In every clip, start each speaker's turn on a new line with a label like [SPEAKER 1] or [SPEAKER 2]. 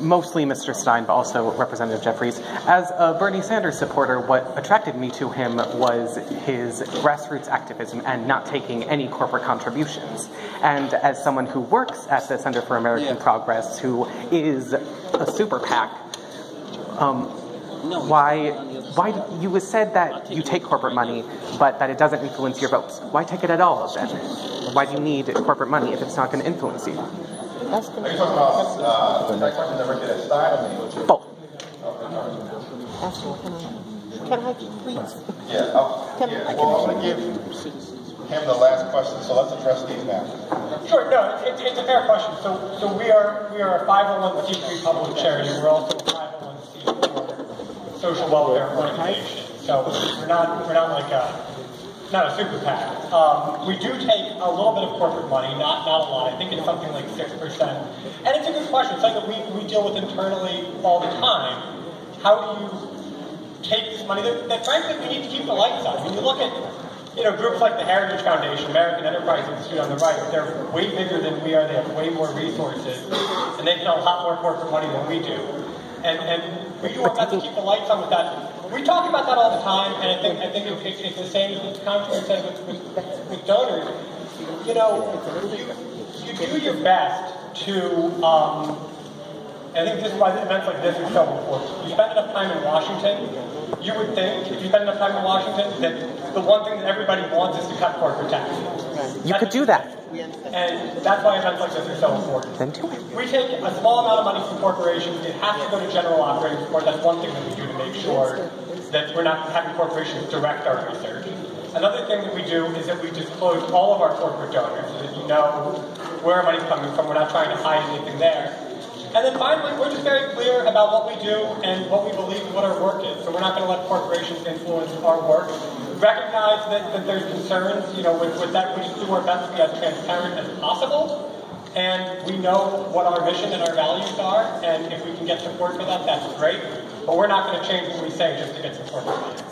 [SPEAKER 1] mostly Mr. Stein, but also Representative Jeffries. As a Bernie Sanders supporter, what attracted me to him was his grassroots activism and not taking any corporate contributions. And as someone who works at the Center for American Progress, who is a super PAC, why you said that you take corporate money, but that it doesn't influence your votes? Why take it at all, then? Why do you need corporate money if it's not going to influence you?
[SPEAKER 2] Are you talking about the question directed at Stein or
[SPEAKER 1] both?
[SPEAKER 3] Can I please?
[SPEAKER 2] Yeah. Well, I'm going to give him the last question, so let's address these now.
[SPEAKER 4] Sure. No, it's a fair question. So we are a 501c3 public charity. We're also a 501c4 social welfare organization. So we're not like not a super PAC. We do take a little bit of corporate money, not a lot. I think it's something like 6%. And it's a good question. It's something that we deal with internally all the time. How do you take this money that frankly we need to keep the lights on? When you look at groups like the Heritage Foundation, American Enterprise Institute on the right, they're way bigger than we are. They have way more resources, and they have a lot more corporate money than we do. And we do our best to keep the lights on with that. We talk about that all the time, and I think it's the same as the conference said with donors. You do your best to. I think this is why events like this are so important. You spend enough time in Washington, you would think, if you spend enough time in Washington, that the one thing that everybody wants is to cut corporate taxes.
[SPEAKER 1] You could do that.
[SPEAKER 4] And that's why events like this are so important.
[SPEAKER 1] Then do it.
[SPEAKER 4] We take a small amount of money from corporations. It has to go to general operating support. That's one thing that we do to make sure that we're not having corporations direct our research. Another thing that we do is that we disclose all of our corporate donors so that you know where our money's coming from. We're not trying to hide anything there. And then finally, we're just very clear about what we do and what we believe and what our work is. So we're not going to let corporations influence our work. We recognize that there's concerns, with that. We just do our best to be as transparent as possible. And we know what our mission and our values are. And if we can get support for that, that's great. But we're not going to change what we say just to get support for that.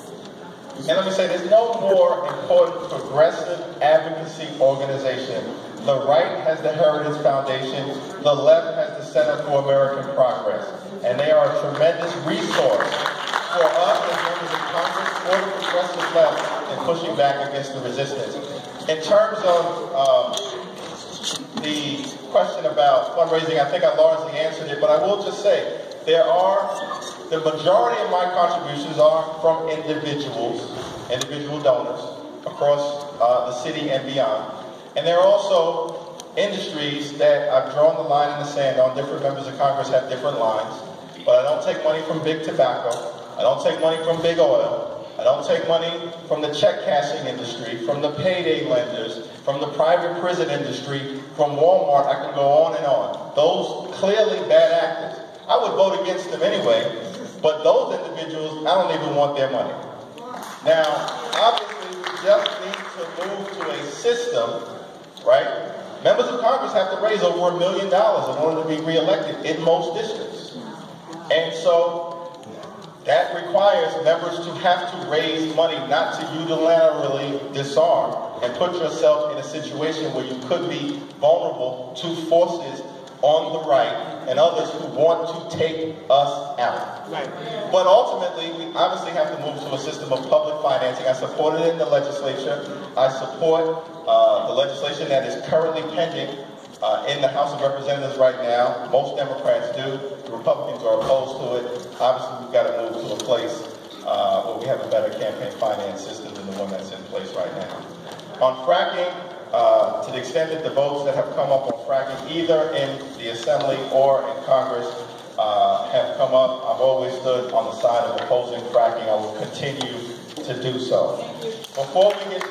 [SPEAKER 2] And let me say, there's no more important progressive advocacy organization. The right has the Heritage Foundation, the left has the Center for American Progress. And they are a tremendous resource for us as members of Congress or the progressive left in pushing back against the resistance. In terms of the question about fundraising, I think I largely answered it, but I will just say, the majority of my contributions are from individual donors across the city and beyond. And there are also industries that I've drawn the line in the sand on. Different members of Congress have different lines. But I don't take money from big tobacco. I don't take money from big oil. I don't take money from the check cashing industry, from the payday lenders, from the private prison industry, from Walmart. I can go on and on. Those clearly bad actors. I would vote against them anyway, but those individuals, I don't even want their money. Now, obviously, we just need to move to a system, right? Members of Congress have to raise over $1 million in order to be reelected in most districts. And so that requires members to have to raise money, not to unilaterally disarm and put yourself in a situation where you could be vulnerable to forces on the right and others who want to take us out. Right. But ultimately, we obviously have to move to a system of public financing. I support it in the legislature. I support the legislation that is currently pending in the House of Representatives right now. Most Democrats do. The Republicans are opposed to it. Obviously, we've got to move to a place where we have a better campaign finance system than the one that's in place right now. On fracking, to the extent that the votes that have come up on fracking, either in the Assembly or in Congress, have come up, I've always stood on the side of opposing fracking. I will continue to do so. Before we get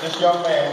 [SPEAKER 2] this young man